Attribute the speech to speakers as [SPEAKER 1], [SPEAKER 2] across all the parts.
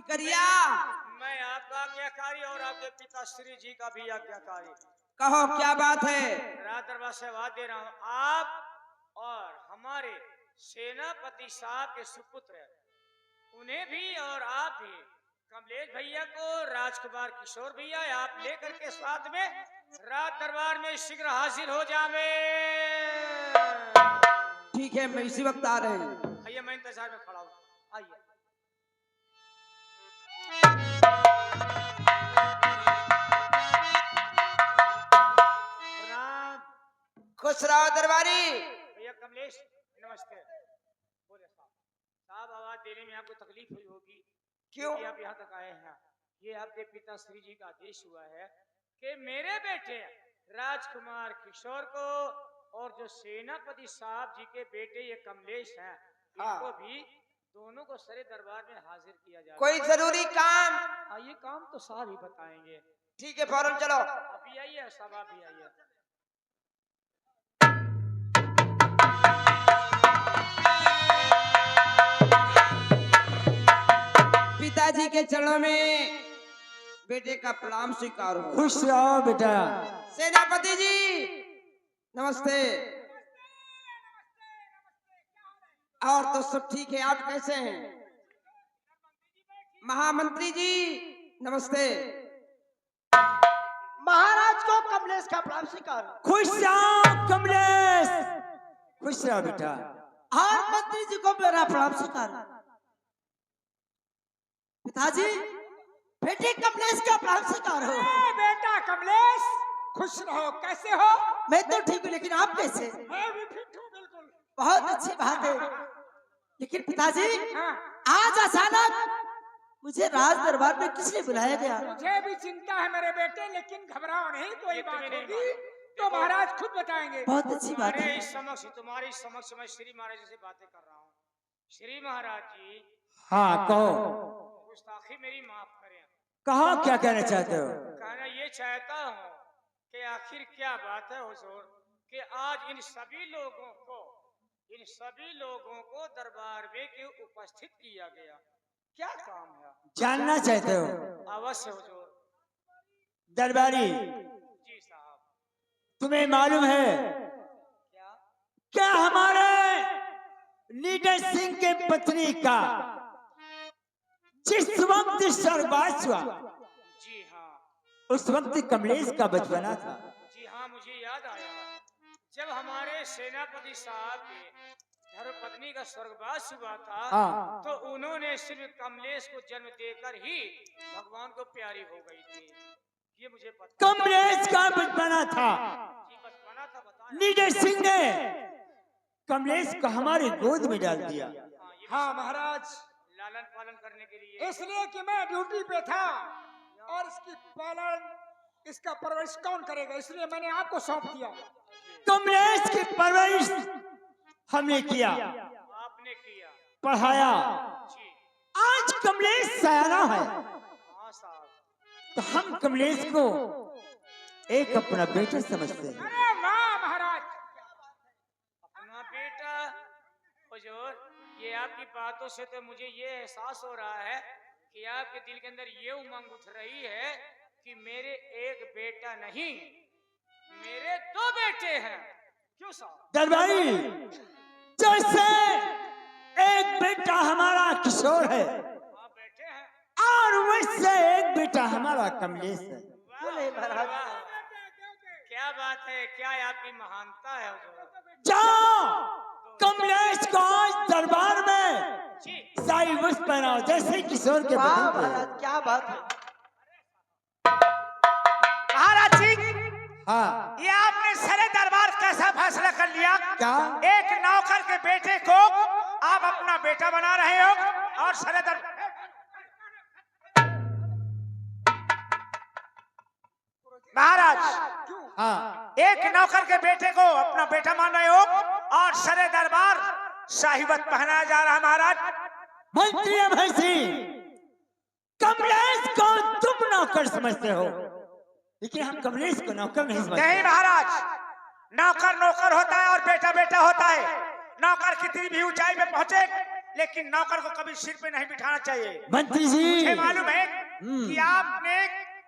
[SPEAKER 1] करिया।
[SPEAKER 2] मैं आपका आज्ञाकारी और आपके पिता श्री जी का भी आज्ञाकारी।
[SPEAKER 1] कहो क्या बात है।
[SPEAKER 2] रात दरबार से आवाज दे रहा हूँ, आप और हमारे सेनापति साहब के सुपुत्र उन्हें भी और आप भी कमलेश भैया को राजकुमार किशोर भैया आप लेकर के साथ में रात दरबार में शीघ्र हाजिर हो जावे।
[SPEAKER 1] ठीक है, मैं इसी वक्त आ रहे हैं।
[SPEAKER 2] आइए, मैं इंतजार में खड़ा हूँ, आइए। राम
[SPEAKER 1] खुश रहो दरबारी।
[SPEAKER 2] भैया कमलेश नमस्ते। बोले साहब आवाज देने में आपको तकलीफ हुई होगी।
[SPEAKER 1] क्यों?
[SPEAKER 2] आप यहाँ तक आए हैं। ये आपके पिता श्री जी का आदेश हुआ है कि मेरे बेटे राजकुमार किशोर को और जो सेनापति साहब जी के बेटे ये कमलेश हैं, इनको भी दोनों को सरे दरबार में हाजिर किया जाए।
[SPEAKER 1] कोई जरूरी काम?
[SPEAKER 2] ये काम तो साहब ही बताएंगे।
[SPEAKER 1] ठीक है, फौरन चलो।
[SPEAKER 2] अभी आइए साहब, आप भी आइए।
[SPEAKER 1] पिताजी के चरणों में बेटे का प्रणाम स्वीकार हो।
[SPEAKER 3] खुश रहो बेटा।
[SPEAKER 1] सेनापति जी नमस्ते। और तो सब ठीक है, आप कैसे हैं? महामंत्री जी नमस्ते।
[SPEAKER 4] महाराज को कमलेश का प्रणाम स्वीकार।
[SPEAKER 3] खुश रहो कमलेश, खुश रहो बेटा।
[SPEAKER 4] और मंत्री जी को मेरा प्रणाम स्वीकार। पिताजी बेटे कमलेश का प्रणाम स्वीकार हो।
[SPEAKER 2] बेटा कमलेश खुश रहो, कैसे हो?
[SPEAKER 4] मैं तो ठीक हूँ, लेकिन आप कैसे?
[SPEAKER 2] मैं भी फिट हूँ, बिल्कुल।
[SPEAKER 4] बहुत अच्छी बात है। लेकिन पिताजी आज अचानक मुझे राज दरबार में किस लिए बुलाया गया?
[SPEAKER 2] मुझे भी चिंता है मेरे बेटे, लेकिन घबराओ नहीं, कोई बात होगी तो महाराज खुद बताएंगे।
[SPEAKER 4] बहुत अच्छी बात है।
[SPEAKER 2] तुम्हारे समक्ष मैं श्री महाराज जी से बातें कर रहा हूँ। श्री महाराज जी।
[SPEAKER 3] हाँ कहो।
[SPEAKER 2] गुस्ताखी मेरी माफ करें।
[SPEAKER 3] कहा क्या कहना चाहते हो?
[SPEAKER 2] कहना ये चाहता हूँ कि आखिर क्या बात है हुजूर कि आज इन सभी लोगों को दरबार में क्यों उपस्थित किया गया? क्या काम है?
[SPEAKER 3] जानना चाहते हो?
[SPEAKER 2] अवश्य हुजूर।
[SPEAKER 3] दरबारी
[SPEAKER 2] जी साहब।
[SPEAKER 3] तुम्हें मालूम है क्या हमारे लीडर सिंह के पत्नी का जिस वक्त स्वर्गवास हुआ,
[SPEAKER 2] जी हाँ,
[SPEAKER 3] उस वक्त कमलेश का बचपना था।
[SPEAKER 2] जी हाँ, मुझे याद आया जब हमारे सेनापति साहब के धर्मपत्नी का स्वर्गवास हुआ था, तो उन्होंने सिर्फ कमलेश को जन्म देकर ही भगवान को प्यारी हो गई थी। ये मुझे पता।
[SPEAKER 3] कमलेश का बचपना था।
[SPEAKER 2] जी बचपना था, बताया।
[SPEAKER 3] लीडर सिंह ने कमलेश को हमारी गोद में डाल दिया।
[SPEAKER 2] हाँ महाराज, लालन पालन करने के लिए, इसलिए कि मैं ड्यूटी पे था और इसका परवरिश कौन करेगा, इसलिए मैंने आपको सौंप दिया।
[SPEAKER 3] कमलेश की परवरिश हमने किया,
[SPEAKER 2] आपने किया,
[SPEAKER 3] पढ़ाया।
[SPEAKER 2] जी।
[SPEAKER 3] आज कमलेश सयाना है,
[SPEAKER 2] हाँ साहब।
[SPEAKER 3] तो हम कमलेश को एक अपना बेटा समझते हैं।
[SPEAKER 2] अरे वाह महाराज, अपना बेटा। हुजूर, ये आपकी बातों से तो मुझे ये एहसास हो रहा है कि आपके दिल के अंदर ये उमंग उठ रही है कि मेरे एक बेटा नहीं, मेरे दो बेटे हैं। क्यों साहब?
[SPEAKER 3] दरबारी, जैसे एक बेटा हमारा किशोर है
[SPEAKER 2] आप बेटे हैं
[SPEAKER 3] और वैसे एक बेटा हमारा कमलेश है।
[SPEAKER 4] बोले महाराज।
[SPEAKER 2] क्या बात है, क्या आपकी महानता है हुजूर।
[SPEAKER 3] जाओ कमलेश को आज दरबार में
[SPEAKER 2] जी।
[SPEAKER 3] साई वस्त्र पहनाओ जैसे किशोर के
[SPEAKER 4] वाह
[SPEAKER 3] बदन पे।
[SPEAKER 4] महाराज, क्या बात है।
[SPEAKER 2] महाराज जी,
[SPEAKER 3] हाँ
[SPEAKER 2] ये आपने सरे दरबार कैसा फैसला कर लिया?
[SPEAKER 3] क्या?
[SPEAKER 2] एक नौकर के बेटे को आप अपना बेटा बना रहे हो और सरे दरबार। महाराज,
[SPEAKER 3] हाँ
[SPEAKER 2] एक नौकर के बेटे को अपना बेटा मान रहे हो और सरे दरबार शाहीवत पहनाया जा रहा है। महाराज,
[SPEAKER 3] मंत्री अभय सिंह, कमलेश को तुम नौकर समझते हो, लेकिन हम कमलेश को नौकर नहीं समझते।
[SPEAKER 2] नहीं महाराज, नौकर नौकर होता है और बेटा बेटा होता है। नौकर कितनी भी ऊंचाई में पहुंचे
[SPEAKER 5] लेकिन नौकर को कभी सिर पे नहीं बिठाना चाहिए।
[SPEAKER 3] मंत्री जी
[SPEAKER 5] मुझे मालूम है कि आपने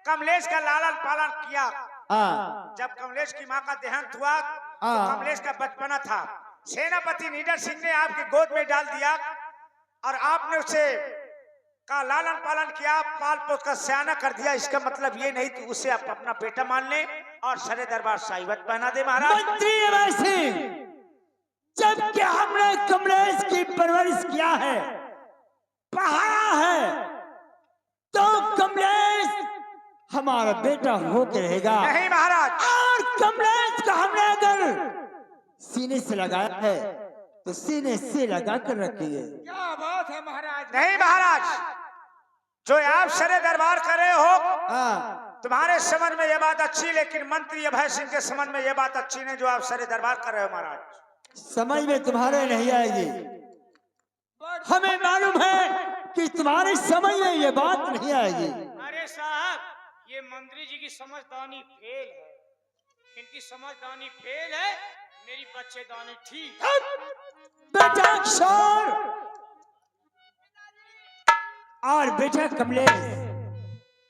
[SPEAKER 5] कमलेश का लालन पालन किया।
[SPEAKER 3] हाँ
[SPEAKER 5] जब कमलेश की माँ का देहांत हुआ तो
[SPEAKER 3] हाँ।
[SPEAKER 5] कमलेश का बचपना था, सेनापति नीडर सिंह ने आपके गोद में डाल दिया और आपने उसे का लालन पालन किया, पाल पोस कर सयाना कर दिया। इसका मतलब ये नहीं कि उसे आप अपना बेटा मान ले और सरे दरबार साहिबत पहना दे महाराज।
[SPEAKER 3] मंत्री अभय सिंह, जबकि हमने कमलेश की परवरिश किया है, पढ़ाया है, तो कमलेश हमारा बेटा होकर रहेगा।
[SPEAKER 5] नहीं महाराज,
[SPEAKER 3] और कमलेश को हमने अगर सीने से लगाया है तो सीने से लगा कर रखिए।
[SPEAKER 2] क्या बात है महाराज।
[SPEAKER 5] नहीं महाराज, जो आप सरे दरबार कर रहे हो
[SPEAKER 3] हाँ
[SPEAKER 5] तुम्हारे समझ में ये बात अच्छी, लेकिन मंत्री अभय सिंह के समझ में ये बात अच्छी नहीं जो आप सरे दरबार कर रहे हो महाराज।
[SPEAKER 3] समझ में तुम्हारे नहीं आएगी, हमें मालूम है कि तुम्हारी समझ में ये बात नहीं आएगी।
[SPEAKER 2] अरे साहब, ये मंत्री जी की समझदारी फेल है, इनकी समझदारी फेल है, मेरी बच्चेदानी ठीक।
[SPEAKER 3] बेटा किशोर और बेटा कमलेश,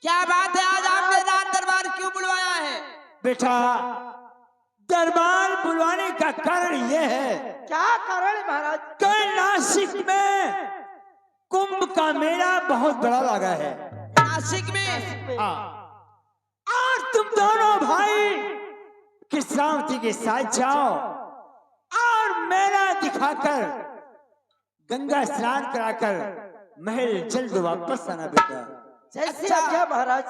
[SPEAKER 1] क्या बात है, आज आपने राज दरबार क्यों बुलवाया है?
[SPEAKER 3] बेटा दरबार बुलवाने का कारण यह है
[SPEAKER 4] क्या कारण है महाराज?
[SPEAKER 3] कि नासिक में कुंभ का मेला बहुत बड़ा लगा है।
[SPEAKER 1] नासिक में
[SPEAKER 3] हाँ। और तुम दोनों भाई कृष्णावती के साथ जाओ और मेला दिखाकर गंगा स्नान कराकर महल जल्द वापस आना बेटा।
[SPEAKER 4] जैसे
[SPEAKER 1] अच्छा।
[SPEAKER 4] आज्ञा महाराज।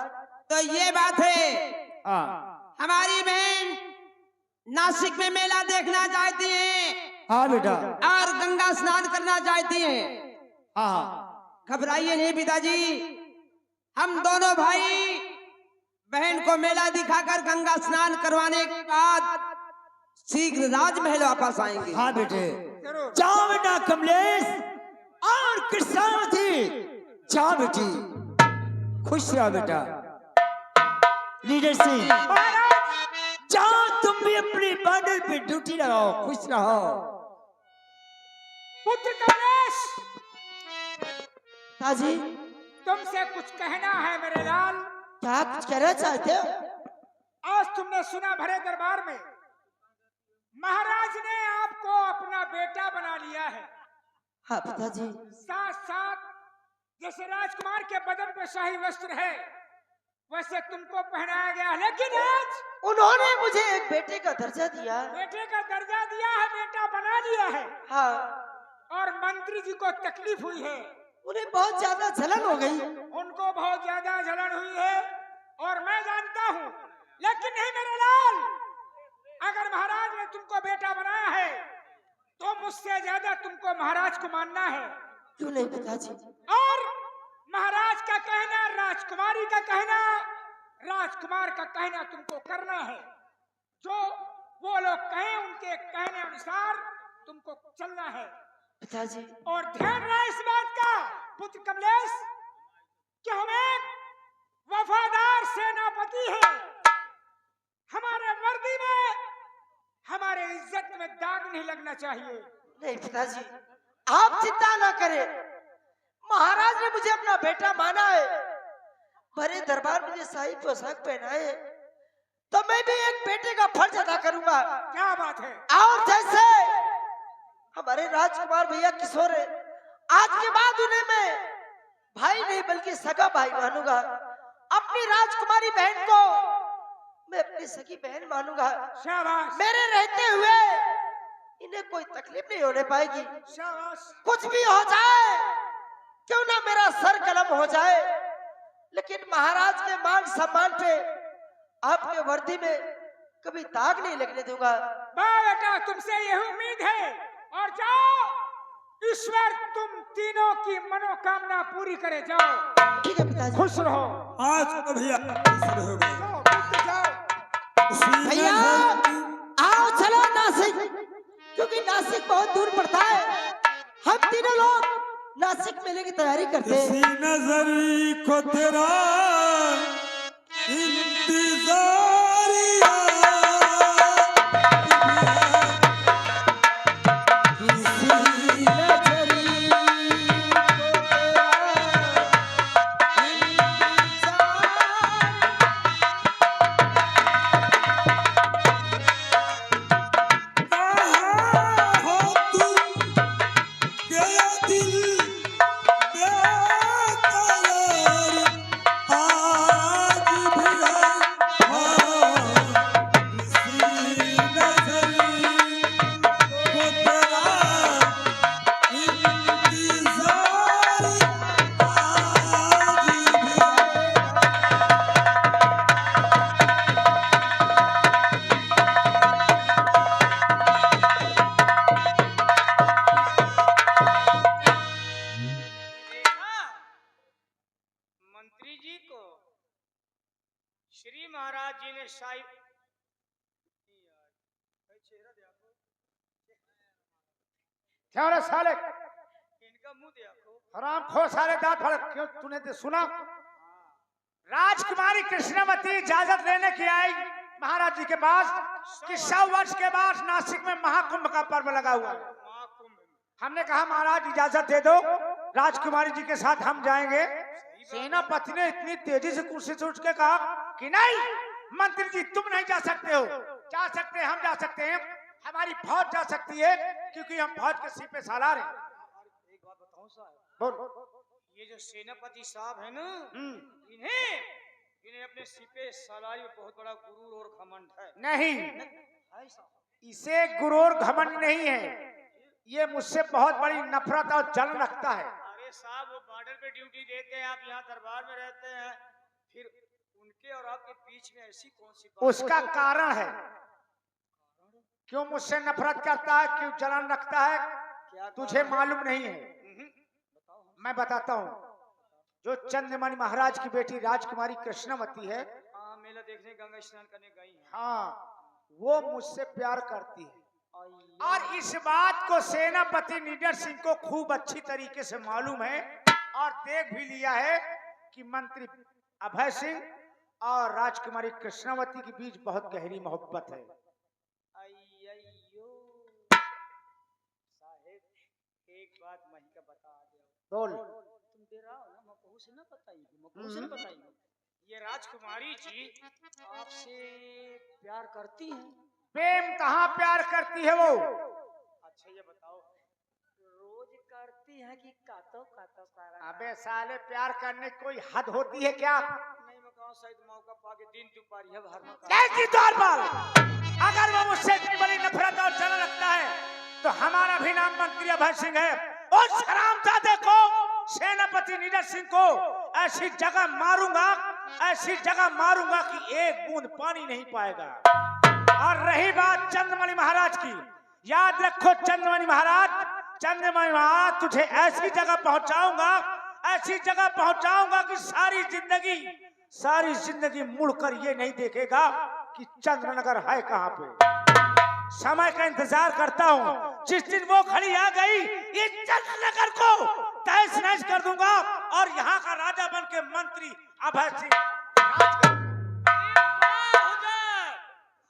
[SPEAKER 1] तो ये बात है,
[SPEAKER 3] हाँ
[SPEAKER 1] हमारी बहन नासिक में मेला देखना चाहती है
[SPEAKER 3] हाँ बेटा
[SPEAKER 1] और गंगा स्नान करना चाहती है।
[SPEAKER 3] हाँ।
[SPEAKER 1] घबराइए नहीं पिताजी, हम दोनों भाई बहन को मेला दिखाकर गंगा स्नान करवाने के बाद शीघ्र राजमहल वापस आएंगे।
[SPEAKER 3] हाँ बेटे जाओ बेटा कमलेश और कृष्णावती, जाओ बेटी, खुश रहो बेटा। लीडर सिंह जाओ, तुम भी अपनी बॉर्डर पे ड्यूटी लगाओ, खुश रहो।
[SPEAKER 2] पुत्र कमलेश,
[SPEAKER 4] ताजी
[SPEAKER 2] तुमसे कुछ कहना है मेरे लाल।
[SPEAKER 4] क्या कुछ कहना चाहते हो?
[SPEAKER 2] आज तुमने सुना भरे दरबार में महाराज ने आपको अपना बेटा बना लिया है।
[SPEAKER 4] हाँ पिताजी।
[SPEAKER 2] साथ साथ जैसे राजकुमार के बदन पे शाही वस्त्र है वैसे तुमको पहनाया गया, लेकिन आज
[SPEAKER 4] उन्होंने मुझे एक बेटे का दर्जा दिया।
[SPEAKER 2] बेटे का दर्जा दिया है, बेटा बना लिया है।
[SPEAKER 4] हाँ।
[SPEAKER 2] और मंत्री जी को तकलीफ हुई है,
[SPEAKER 4] उन्हें बहुत ज्यादा जलन हो गई।
[SPEAKER 2] उनको बहुत ज्यादा जलन हुई है और मैं जानता हूँ, लेकिन नहीं मेरे लाल, अगर महाराज ने तुमको बेटा बनाया है तो मुझसे ज्यादा तुमको महाराज को मानना है।
[SPEAKER 4] क्यों नहीं पिताजी?
[SPEAKER 2] और महाराज का कहना, राजकुमारी का कहना, राजकुमार का कहना तुमको करना है। जो वो लोग कहें उनके कहने अनुसार तुमको चलना है
[SPEAKER 4] पिताजी।
[SPEAKER 2] और ध्यान रहे इस बात का पुत्र कमलेश कि हम एक वफादार सेनापति हैं। हमारे वर्दी में, हमारे इज्जत में दाग नहीं लगना चाहिए।
[SPEAKER 4] नहीं पिताजी, आप चिंता ना करें। महाराज ने मुझे अपना बेटा माना है, भरे दरबार में मुझे शाही पोशाक पहनाए है, तो मैं भी एक बेटे का फर्ज अदा करूंगा।
[SPEAKER 2] क्या बात है।
[SPEAKER 4] और जैसे हमारे राजकुमार भैया किशोर है, आज के बाद उन्हें मैं भाई नहीं बल्कि सगा भाई मानूंगा। अपनी राजकुमारी बहन को मैं अपनी सगी बहन मानूंगा।
[SPEAKER 2] शाबाश,
[SPEAKER 4] मेरे रहते हुए इन्हें कोई तकलीफ नहीं होने पाएगी।
[SPEAKER 2] शाबाश।
[SPEAKER 4] कुछ भी हो जाए, क्यों ना मेरा सर कलम हो जाए, लेकिन महाराज के मान सम्मान पे आपके वर्दी में कभी दाग नहीं लगने दूंगा।
[SPEAKER 2] वाह बेटा, तुमसे यही उम्मीद है। और जाओ, ईश्वर तुम तीनों की मनोकामना पूरी करे। जाओ,
[SPEAKER 4] ठीक है पिताजी।
[SPEAKER 2] खुश रहो।
[SPEAKER 3] आज तो भैया
[SPEAKER 2] जाओ पुत्र, जाओ।
[SPEAKER 4] भैया आओ चलो नासिक, क्योंकि नासिक बहुत दूर पड़ता है। हम तीनों लोग नासिक मेले की तैयारी करते हैं।
[SPEAKER 3] नजरी को तेरा इंतजार
[SPEAKER 2] मंत्री जी को श्री महाराज जी ने शाही चेहरा देखो,
[SPEAKER 5] क्या रे साले,
[SPEAKER 2] इनका मुंह देखो।
[SPEAKER 5] हराम खो सारे दांत फाड़। क्यों तूने तो सुना? राजकुमारी कृष्णवती इजाजत लेने की आई महाराज जी के पास कि 100 वर्ष के बाद नासिक में महाकुंभ का पर्व लगा हुआ है।
[SPEAKER 2] महाकुंभ
[SPEAKER 5] हमने कहा महाराज इजाजत दे दो, राजकुमारी जी के साथ हम जाएंगे। सेनापति ने इतनी तेजी से कुर्सी से उठ के कहा कि नहीं मंत्री जी, तुम नहीं जा सकते हो। जा सकते हैं, हम जा सकते हैं, हमारी फौज जा सकती है, क्योंकि हम फौज के सिर पे सालार हैं।
[SPEAKER 2] एक बात बताऊं साहब,
[SPEAKER 5] बोल।
[SPEAKER 2] ये जो सेनापति साहब है ना, इन्हें अपने सिर पे सलारी में बहुत बड़ा गुरूर और घमंड है।
[SPEAKER 5] नहीं,
[SPEAKER 2] है साहब?
[SPEAKER 5] इसे गुरूर घमंड नहीं है, ये मुझसे बहुत बड़ी नफरत और जलन रखता है।
[SPEAKER 2] अरे साहब, वो बॉर्डर पे ड्यूटी देते हैं, आप यहाँ दरबार में रहते हैं, फिर उनके और आपके बीच में ऐसी कौन सी बात?
[SPEAKER 5] उसका कारण है। क्यों मुझसे नफरत करता है, क्यों जलन रखता है,
[SPEAKER 2] क्या
[SPEAKER 5] तुझे मालूम नहीं है। मैं बताता हूँ। जो चंद्रमणि महाराज की बेटी राजकुमारी कृष्णवती है,
[SPEAKER 2] हाँ, मेला देखने गंगा स्नान करने गई है।
[SPEAKER 5] हाँ, वो मुझसे प्यार करती है, और इस बात को सेनापति निडर सिंह को खूब अच्छी तरीके से मालूम है, और देख भी लिया है कि मंत्री अभय सिंह और राजकुमारी कृष्णवती के बीच बहुत गहरी मोहब्बत है।
[SPEAKER 2] अय्यो साहेब, एक बात मही का बता दो।
[SPEAKER 5] बोल।
[SPEAKER 2] तुम दे रहा हो ना, मकहू से ना बताइए। ये राजकुमारी जी आपसे प्यार करती हैं?
[SPEAKER 5] प्रेम कहाँ प्यार करती है वो?
[SPEAKER 2] अच्छा ये बताओ, रोज करती है कि कातो कातो सारा?
[SPEAKER 5] अबे साले, प्यार करने की कोई हद होती है क्या?
[SPEAKER 2] नहीं, मैं कहूँ शायद मौका पाके दिन दुपारी है भर में।
[SPEAKER 5] कैसी तौर पर अगर वो मुझसे इतनी बड़ी नफरत और जलन रखता है, तो हमारा भी नाम मंत्री अभय सिंह है। उस हरामजादे को, सेनापति निडर सिंह को ऐसी जगह मारूंगा, ऐसी जगह मारूंगा कि एक बूंद पानी नहीं पाएगा। और रही बात चंद्रमणि महाराज की, याद रखो चंद्रमणि महाराज, तुझे ऐसी जगह पहुंचाऊंगा, ऐसी जगह पहुंचाऊंगा कि सारी जिंदगी मुड़कर ये नहीं देखेगा कि चंद्रनगर है कहां पे। समय का इंतजार करता हूं, जिस दिन वो घड़ी आ गई, ये चंद्रनगर को तहस नहस कर दूंगा, और यहाँ का राजा बन के मंत्री अभय सिंह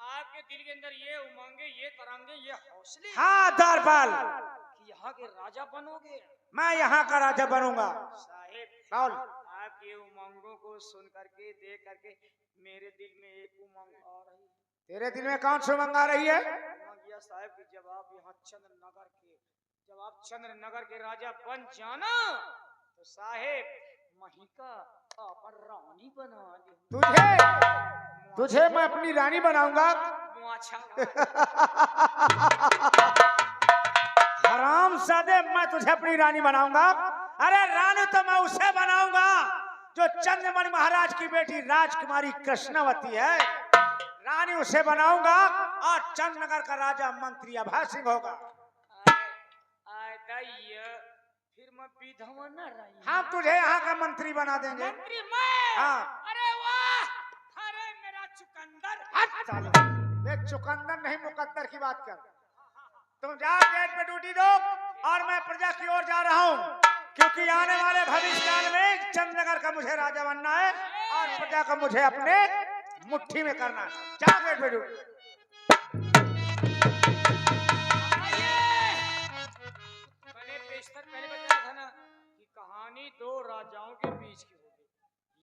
[SPEAKER 2] आपके दिल के अंदर ये उमंगे, ये तरंगे, ये हौसले,
[SPEAKER 5] हाँ दरबार,
[SPEAKER 2] कि यहाँ के राजा बनोगे।
[SPEAKER 5] मैं यहाँ का राजा बनूंगा।
[SPEAKER 2] साहेब,
[SPEAKER 5] बोल।
[SPEAKER 2] आपके उमंगों को सुन करके, देख करके मेरे दिल में एक उमंग आ रही है।
[SPEAKER 5] तेरे दिल में कौन सी उमंग आ रही है?
[SPEAKER 2] उमंग यह साहब कि जब आप चंद्रनगर के राजा बन जाना, तो साहेब महिका आप रानी बना दी।
[SPEAKER 5] तुझे मैं अपनी रानी बनाऊंगा। हरामजादे, मैं तुझे अपनी रानी बनाऊंगा। अरे रानी तो मैं उसे बनाऊंगा जो चंद्रमणि महाराज की बेटी राजकुमारी कृष्णवती है। रानी उसे बनाऊंगा, और चंद्रनगर का राजा मंत्री अभय सिंह होगा।
[SPEAKER 2] फिर मैं विधवा न रही।
[SPEAKER 5] हम तुझे यहाँ का मंत्री बना देंगे।
[SPEAKER 2] मंत्री मैं?
[SPEAKER 5] हाँ।
[SPEAKER 2] अरे वाह, अरे मेरा चुकंदर।
[SPEAKER 5] देख, चुकंदर नहीं, मुकद्दर की बात कर। तुम जा, गेट पे ड्यूटी दो, और मैं प्रजा की ओर जा रहा हूँ, क्योंकि आने वाले भविष्य काल में चंद्रनगर का मुझे राजा बनना है, और प्रजा को मुझे अपने मुट्ठी में करना है। जा गेट पे ड्यूटी।
[SPEAKER 2] मैंने पेशतर पहले बताया था ना कि कहानी दो राजाओं के बीच की